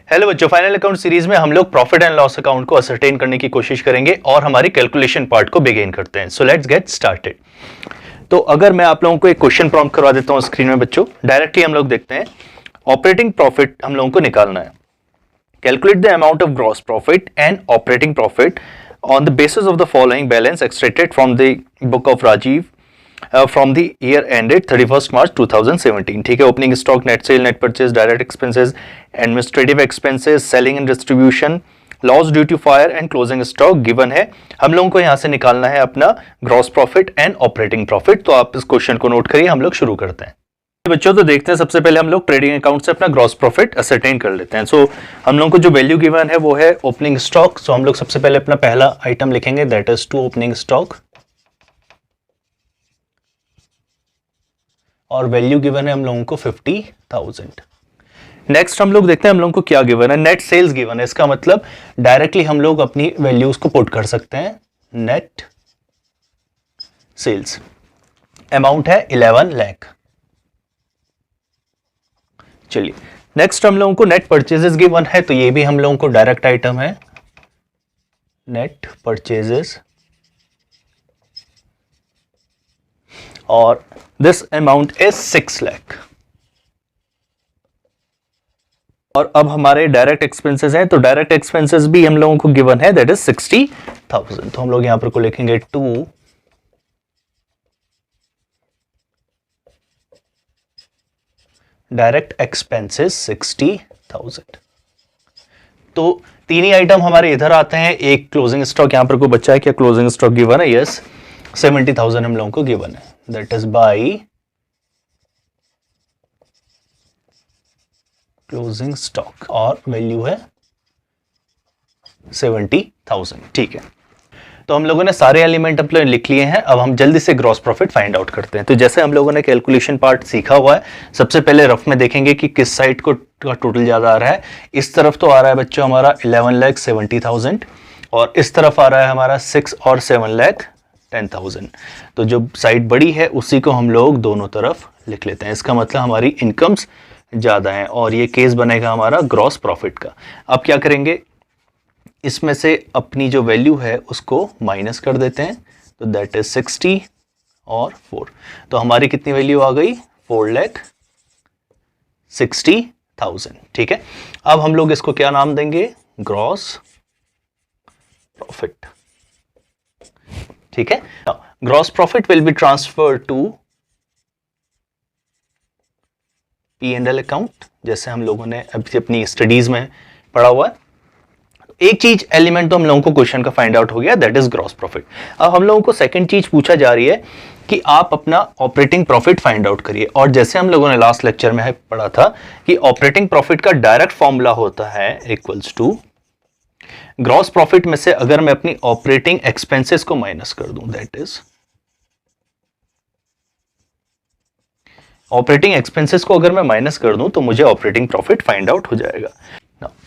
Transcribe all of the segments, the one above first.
Hello बच्चों, final account series में हम लोग प्रॉफिट एंड लॉस अकाउंट को असरटेन करने की कोशिश करेंगे और हमारी कैलकुलेशन पार्ट को बिगिन करते हैं। So let's get started. तो अगर मैं आप लोगों को एक क्वेश्चन प्रॉम्प्ट करवा देता हूं स्क्रीन में बच्चों, डायरेक्टली हम लोग देखते हैं। ऑपरेटिंग प्रॉफिट हम लोगों को निकालना है। Calculate the amount of gross profit and operating profit on the basis of the following balance extracted from the book of Rajiv from the year ended 31 March 2017। ठीक है, opening stock, net sale, net purchase, direct expenses, administrative expenses, selling and distribution, loss due to fire and closing stock given है। हम लोगों को यहां से निकालना है अपना gross profit and operating profit. तो आप इस क्वेश्चन को नोट करिए, हम लोग शुरू करते हैं बच्चों। तो देखते हैं, सबसे पहले हम लोग ट्रेडिंग अकाउंट से अपना ग्रॉस प्रॉफिट असरटेन कर लेते हैं। सो हम लोगों को जो वैल्यू गिवन है वो है ओपनिंग स्टॉक। सो हम लोग सबसे पहले अपना पहला आइटम लिखेंगे, that is to opening stock, और वैल्यू गिवन है हम लोगों को 50,000। नेक्स्ट हम लोग देखते हैं हम लोगों को क्या गिवन है, नेट सेल्स गिवन है। इसका मतलब डायरेक्टली हम लोग अपनी वैल्यूज को पुट कर सकते हैं, नेट सेल्स अमाउंट है 11 लाख। चलिए नेक्स्ट हम लोगों को नेट परचेजेस गिवन है, तो ये भी हम लोगों को डायरेक्ट आइटम है, नेट परचेजेस, और दिस अमाउंट इज 6 लाख। और अब हमारे डायरेक्ट एक्सपेंसेस हैं, तो डायरेक्ट एक्सपेंसेस भी हम लोगों को गिवन है, दैट इज 60,000। तो हम लोग यहां पर को लिखेंगे टू डायरेक्ट एक्सपेंसेस 60,000। तो तीन ही आइटम हमारे इधर आते हैं। एक क्लोजिंग स्टॉक यहां पर को बचा है, क्या क्लोजिंग स्टॉक गिवन है? यस, 70,000 हम लोगों को गिवन है, that is by closing stock, और वैल्यू है 70,000। ठीक है, तो हम लोगों ने सारे एलिमेंट अपने लिख लिए हैं। अब हम जल्दी से ग्रॉस प्रॉफिट फाइंड आउट करते हैं। तो जैसे हम लोगों ने कैलकुलेशन पार्ट सीखा हुआ है, सबसे पहले रफ में देखेंगे कि किस साइड को का टोटल ज्यादा आ रहा है। इस तरफ तो आ रहा है बच्चों हमारा 11,70,000, और इस तरफ आ रहा है हमारा 6 और 7,10,000। तो जो साइड बड़ी है उसी को हम लोग दोनों तरफ लिख लेते हैं। इसका मतलब हमारी इनकम्स ज्यादा है, और ये केस बनेगा हमारा ग्रॉस प्रॉफिट का। अब क्या करेंगे, इसमें से अपनी जो वैल्यू है उसको माइनस कर देते हैं, तो दैट इज 60 और 4। तो हमारी कितनी वैल्यू आ गई? 4,60,000। ठीक है, अब हम लोग इसको क्या नाम देंगे? Gross profit. ठीक है, gross profit will be transfer to P&L account, जैसे हम लोगों ने अभी अपनी स्टडीज में पढ़ा हुआ है। एक चीज एलिमेंट तो हम लोगों को क्वेश्चन का फाइंड आउट हो गया, दैट इज ग्रॉस प्रॉफिट। अब हम लोगों को सेकंड चीज पूछा जा रही है कि आप अपना ऑपरेटिंग प्रॉफिट फाइंड आउट करिए। और जैसे हम लोगों ने लास्ट लेक्चर में पढ़ा था कि ऑपरेटिंग प्रॉफिट का डायरेक्ट फॉर्मूला होता है इक्वल्स टू ग्रॉस प्रॉफिट में से अगर मैं अपनी ऑपरेटिंग एक्सपेंसेस को माइनस कर दूं, दैट इज ऑपरेटिंग एक्सपेंसेस को अगर मैं माइनस कर दूं तो मुझे ऑपरेटिंग प्रॉफिट फाइंड आउट हो जाएगा।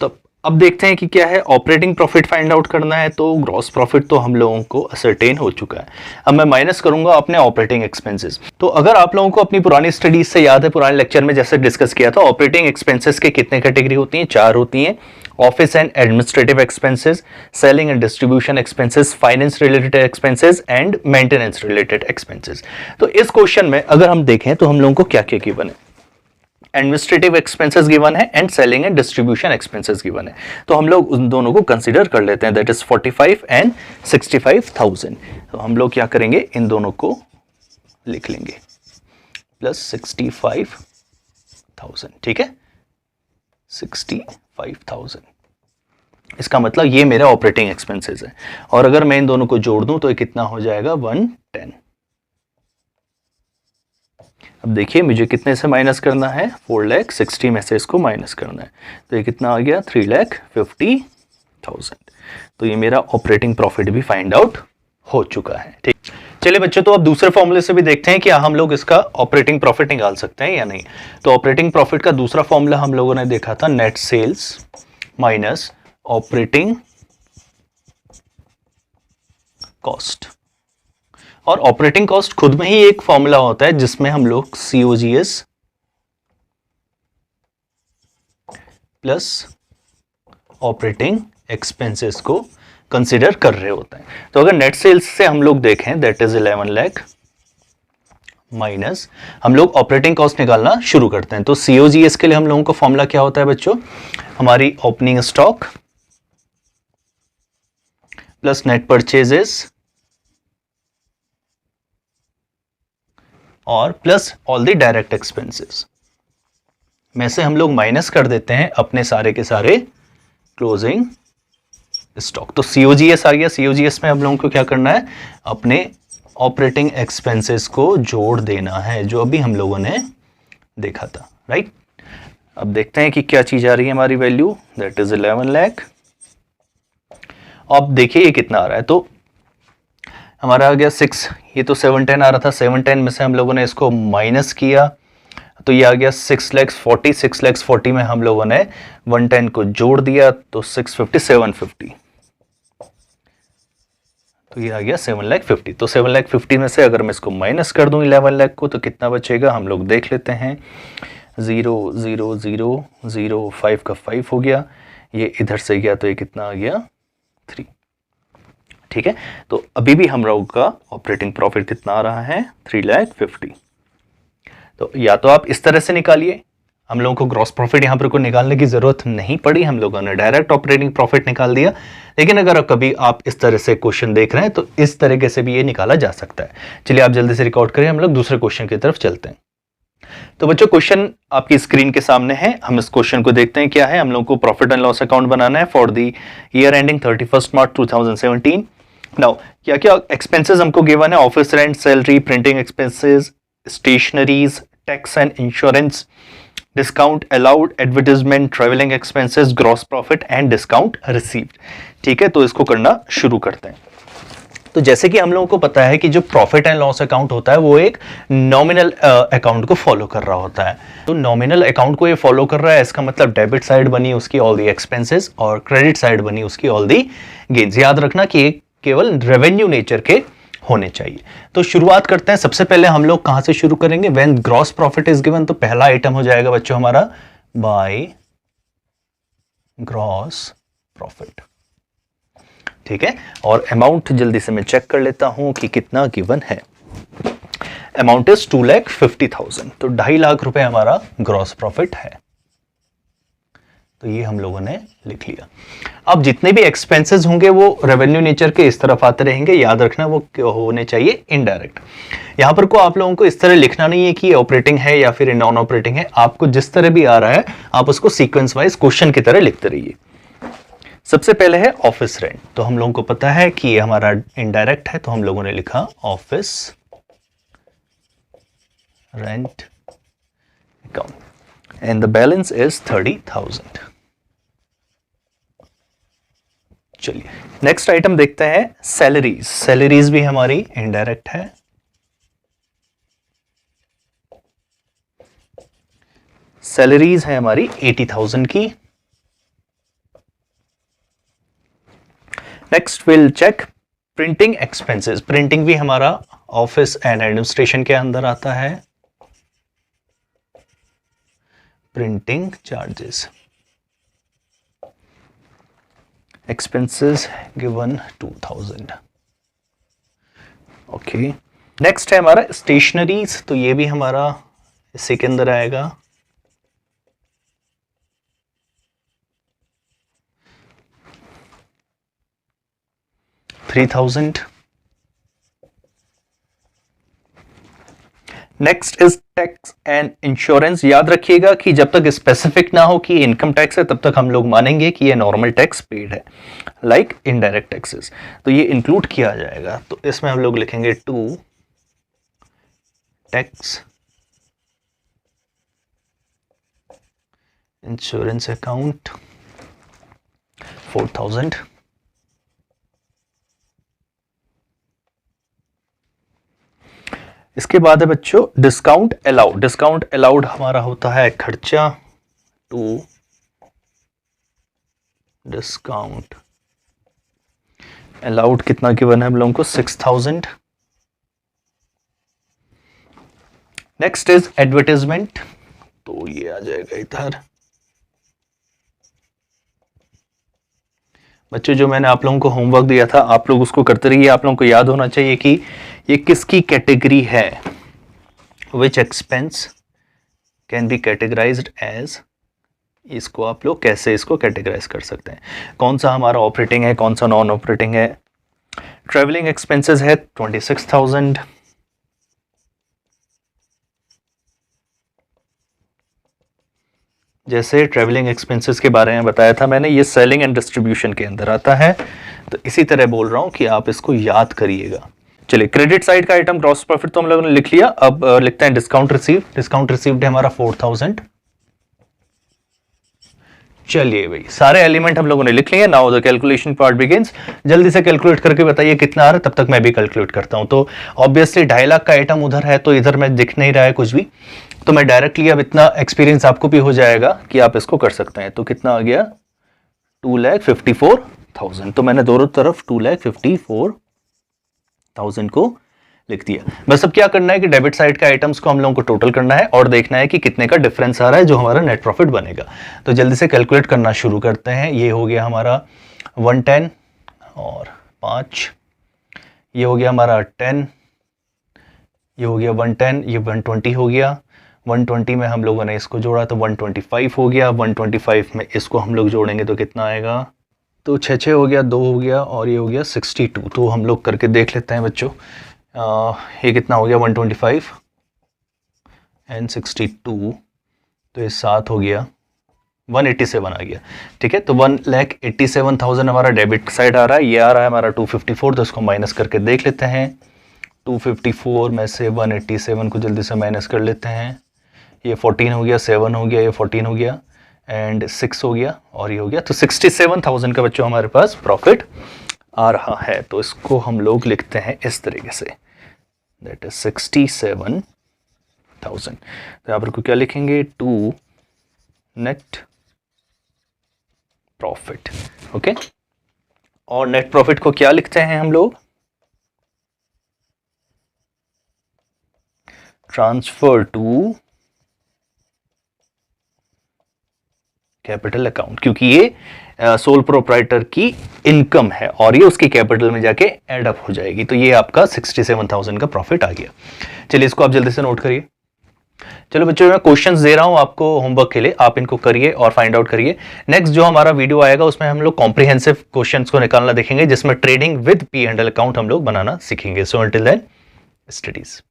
तो अब देखते हैं कि क्या है, ऑपरेटिंग प्रॉफिट फाइंड आउट करना है। तो ग्रॉस प्रॉफिट तो हम लोगों को असरटेन हो चुका है। अब मैं माइनस करूंगा अपने ऑपरेटिंग एक्सपेंसेस। तो अगर आप लोगों को अपनी पुरानी स्टडीज से याद है, पुराने लेक्चर में जैसे डिस्कस किया था, ऑपरेटिंग एक्सपेंसेस के कितने कैटेगरी होती हैं? 4 होती हैं, office and administrative expenses, selling and distribution expenses, finance related expenses and maintenance related expenses. तो इस क्वेश्चन में अगर हम देखें तो हम लोगों को क्या क्या गिवन है? एडमिनिस्ट्रेटिव एक्सपेंसेस गिवन है and selling and distribution expenses given है। तो हम लोग उन दोनों को कंसीडर कर लेते हैं, दैट इज 45 एंड 65,000। तो हम लोग क्या करेंगे, इन दोनों को लिख लेंगे, प्लस 65,000। ठीक है, 65,000। इसका मतलब ये मेरा ऑपरेटिंग एक्सपेंसेस है, और अगर मैं इन दोनों को जोड़ दूं तो ये कितना हो जाएगा? 110। अब देखिए मुझे कितने से माइनस करना है? 4,60,000 में से इसको माइनस करना है, तो ये कितना आ गया? 3,50,000। तो ये मेरा ऑपरेटिंग प्रॉफिट भी फाइंड आउट हो चुका है। ठीक, चलिए बच्चों, तो अब दूसरे फॉर्मूले से भी देखते हैं कि हम लोग इसका ऑपरेटिंग प्रॉफिट निकाल सकते हैं या नहीं। तो ऑपरेटिंग प्रॉफिट का दूसरा फॉर्मूला हम लोगों ने देखा था, net sales minus operating cost. और ऑपरेटिंग कॉस्ट खुद में ही एक फॉर्मूला होता है जिसमें हम लोग COGS प्लस ऑपरेटिंग एक्सपेंसेस को कंसिडर कर रहे होते हैं। तो अगर नेट सेल्स से हम लोग देखें दैट इज 11 लाख माइनस हम लोग ऑपरेटिंग कॉस्ट निकालना शुरू करते हैं। तो सीओजीएस के लिए हम लोगों का फॉर्मूला क्या होता है बच्चों, हमारी opening stock plus net purchases और plus all the direct expenses में से हम लोग माइनस कर देते हैं अपने सारे के सारे क्लोजिंग स्टॉक। तो सीओजीएस आ गया। सीओजीएस में हम लोगों को क्या करना है, अपने ऑपरेटिंग एक्सपेंसेस को जोड़ देना है जो अभी हम लोगों ने देखा था, राइट। अब देखते हैं कि क्या चीज आ रही है हमारी वैल्यू, दैट इज 11 लाख। अब देखिए ये कितना आ रहा है, तो हमारा आ गया 6, ये तो 710 आ रहा था, 710 में से हम लोगों ने इसको माइनस किया तो ये आ गया 6,40,000। 6,40,000 में हम लोगों ने 110 को जोड़ दिया तो 650 750, तो ये आ गया 7,50,000। तो 7,50,000 में से अगर मैं इसको माइनस कर दूं 11 लाख को तो कितना बचेगा, हम लोग देख लेते हैं। 0 0 0 0 5 का 5 हो गया, ये इधर से गया तो ये कितना आ गया 3, ठीक है। तो अभी भी हम लोगों का ऑपरेटिंग प्रॉफिट कितना आ रहा है 3,50,000। तो या तो आप इस तरह से निकालिए, हम लोगों को ग्रॉस प्रॉफिट यहां पर कोई निकालने की जरूरत नहीं पड़ी, हम लोगों ने डायरेक्ट ऑपरेटिंग प्रॉफिट निकाल दिया। लेकिन अगर कभी आप इस तरह से क्वेश्चन देख रहे हैं तो इस तरीके से भी ये निकाला जा सकता है। चलिए आप जल्दी से रिकॉर्ड करें, हम लोग दूसरे क्वेश्चन की तरफ चलते हैं। तो बच्चों क्वेश्चन आपकी स्क्रीन के सामने है, हम इस क्वेश्चन को देखते हैं क्या है। हम लोग को प्रॉफिट एंड लॉस अकाउंट बनाना है for the year ending 31 March 2017। Now क्या क्या एक्सपेंसेस हमको गिवन है, office rent, salary, printing expenses, stationeries, tax and insurance, discount allowed, advertisement, travelling expenses, gross profit and discount received. ठीक है, तो इसको करना शुरू करते हैं। तो जैसे कि हम लोगों को पता है कि जो प्रॉफिट एंड लॉस अकाउंट होता है वो एक नॉमिनल अकाउंट को फॉलो कर रहा होता है। तो नॉमिनल अकाउंट को ये फॉलो कर रहा है, इसका मतलब डेबिट साइड बनी उसकी ऑल दी एक्सपेंसेस और क्रेडिट साइड बनी उसकी ऑल दी गेन्स। याद रखना कि एक केवल रेवेन्यू नेचर के होने चाहिए। तो शुरुआत करते हैं। सबसे पहले हम लोग कहां से शुरू करेंगे, when gross profit is given, तो पहला आइटम हो जाएगा बच्चों हमारा बाय ग्रॉस प्रॉफिट। ठीक है, और अमाउंट जल्दी से मैं चेक कर लेता हूं कि कितना गिवन है। अमाउंट इज 2,50,000, तो 2.5 लाख रुपए हमारा ग्रॉस प्रॉफिट है। तो ये हम लोगों ने लिख लिया। अब जितने भी एक्सपेंसेस होंगे वो रेवेन्यू नेचर के इस तरफ आते रहेंगे, याद रखना वो होने चाहिए इनडायरेक्ट। यहां पर को आप लोगों को इस तरह लिखना नहीं है कि ऑपरेटिंग है या फिर नॉन ऑपरेटिंग है, आपको जिस तरह भी आ रहा है आप उसको सीक्वेंस वाइज क्वेश्चन की तरह लिखते रहिए। सबसे पहले है ऑफिस रेंट, तो हम लोगों को पता है कि ये हमारा इनडायरेक्ट है, तो हम लोगों ने लिखा office rent account and the balance is 30,000। चलिए नेक्स्ट आइटम देखते हैं सैलरीज। सैलरीज भी हमारी इनडायरेक्ट है। सैलरीज है हमारी 80,000 की। Next will check printing expenses. Printing भी हमारा ऑफिस एंड एडमिनिस्ट्रेशन के अंदर आता है। Printing charges expenses given 2,000। Okay, next है हमारा स्टेशनरीज, तो ये भी हमारा इसी के अंदर आएगा। $3,000। Next is tax and insurance. याद रखिएगा कि जब तक स्पेसिफिक ना हो कि इनकम टैक्स है तब तक हम लोग मानेंगे कि ये नॉर्मल टैक्स पेड है, लाइक इनडायरेक्ट टैक्सेस, तो ये इंक्लूड किया जाएगा। तो इसमें हम लोग लिखेंगे टू टैक्स इंश्योरेंस अकाउंट 4,000। इसके बाद है बच्चों डिस्काउंट अलाउड। डिस्काउंट अलाउड हमारा होता है खर्चा टू डिस्काउंट अलाउड। कितना गिवन है हम लोगों को 6,000। नेक्स्ट इज एडवर्टाइजमेंट, तो ये आ जाएगा इधर बच्चों जो मैंने आप लोगों को होमवर्क दिया था आप लोग उसको करते रहिए। आप लोगों को याद होना चाहिए कि ये किसकी कैटेगरी है, which expense can be categorized as, इसको आप लोग कैसे इसको कैटेगराइज कर सकते हैं, कौन सा हमारा ऑपरेटिंग है कौन सा नॉन ऑपरेटिंग है। ट्रेवलिंग एक्सपेंसेस है 26,000, जैसे ट्रेवलिंग एक्सपेंसेस के बारे में बताया था मैंने, ये सेलिंग एंड डिस्ट्रीब्यूशन के अंदर आता है, तो इसी तरह बोल रहा हूं कि आप इसको याद करिएगा। चलिए क्रेडिट साइड का आइटम ग्रॉस प्रॉफिट तो हम लोगों ने लिख लिया, अब लिखते हैं डिस्काउंट रिसीव। डिस्काउंट रिसीव्ड है हमारा 4,000। चलिए भाई सारे एलिमेंट हम लोगों ने लिख लिए। Now the calculation part begins. जल्दी से कैलकुलेट करके बताइए कितना आ रहा है, तब तक मैं भी कैलकुलेट करता हूं। तो ऑब्वियसली 2.5 लाख का आइटम उधर है तो इधर में दिख नहीं रहा है कुछ भी, तो मैं डायरेक्टली अब इतना एक्सपीरियंस आपको भी हो जाएगा कि आप इसको कर सकते हैं। तो कितना आ गया 2,54,000, तो मैंने दोनों तरफ 2,54,000 को लिख दिया। बस अब क्या करना है कि डेबिट साइड के आइटम्स को हम लोगों को टोटल करना है और देखना है कि कितने का डिफरेंस आ रहा है जो हमारा नेट प्रॉफिट बनेगा। तो जल्दी से कैलकुलेट करना शुरू करते हैं। ये हो गया हमारा 110 और 5, ये हो गया हमारा 10, ये हो गया 110, ये 120 हो गया। 120 में हम लोगों ने इसको जोड़ा तो 125 हो गया। 125 में इसको हम लोग जोड़ेंगे तो कितना आएगा, तो 6 हो गया, 2 हो गया और ये हो गया 62। तो हम लोग करके देख लेते हैं बच्चों, ये कितना हो गया 125 एंड 62, तो ये 7 हो गया, 187 आ गया। ठीक है, तो 1,87,000 हमारा डेबिट साइड आ रहा है, ये आ रहा है हमारा 254, तो इसको माइनस करके देख लेते हैं। 254 में से 187 को जल्दी से माइनस कर लेते हैं। ये 14 हो गया, 7 हो गया, ये 14 हो गया एंड 6 हो गया और ये हो गया, तो 67,000 का बच्चों हमारे पास प्रॉफिट आ रहा है। तो इसको हम लोग लिखते हैं इस तरीके से, दैट इज 67,000। तो यहाँ पर को क्या लिखेंगे, 2 नेट प्रॉफिट। ओके, और नेट प्रॉफिट को क्या लिखते हैं हम लोग, ट्रांसफर टू कैपिटल अकाउंट, क्योंकि ये सोल प्रोप्राइटर की इनकम है और ये उसकी कैपिटल में जाके ऐड अप हो जाएगी। तो ये आपका 67,000 का प्रॉफिट आ गया। चलिए इसको आप जल्दी से नोट करिए। चलो बच्चों मैं क्वेश्चंस दे रहा हूं आपको होमवर्क के लिए, आप इनको करिए और फाइंड आउट करिए। नेक्स्ट जो हमारा वीडियो आएगा उसमें हम लोग कॉम्प्रिहेंसिव क्वेश्चंस को निकालना देखेंगे, जिसमें ट्रेडिंग विद P&L अकाउंट हम लोग बनाना सीखेंगे। So until then studies.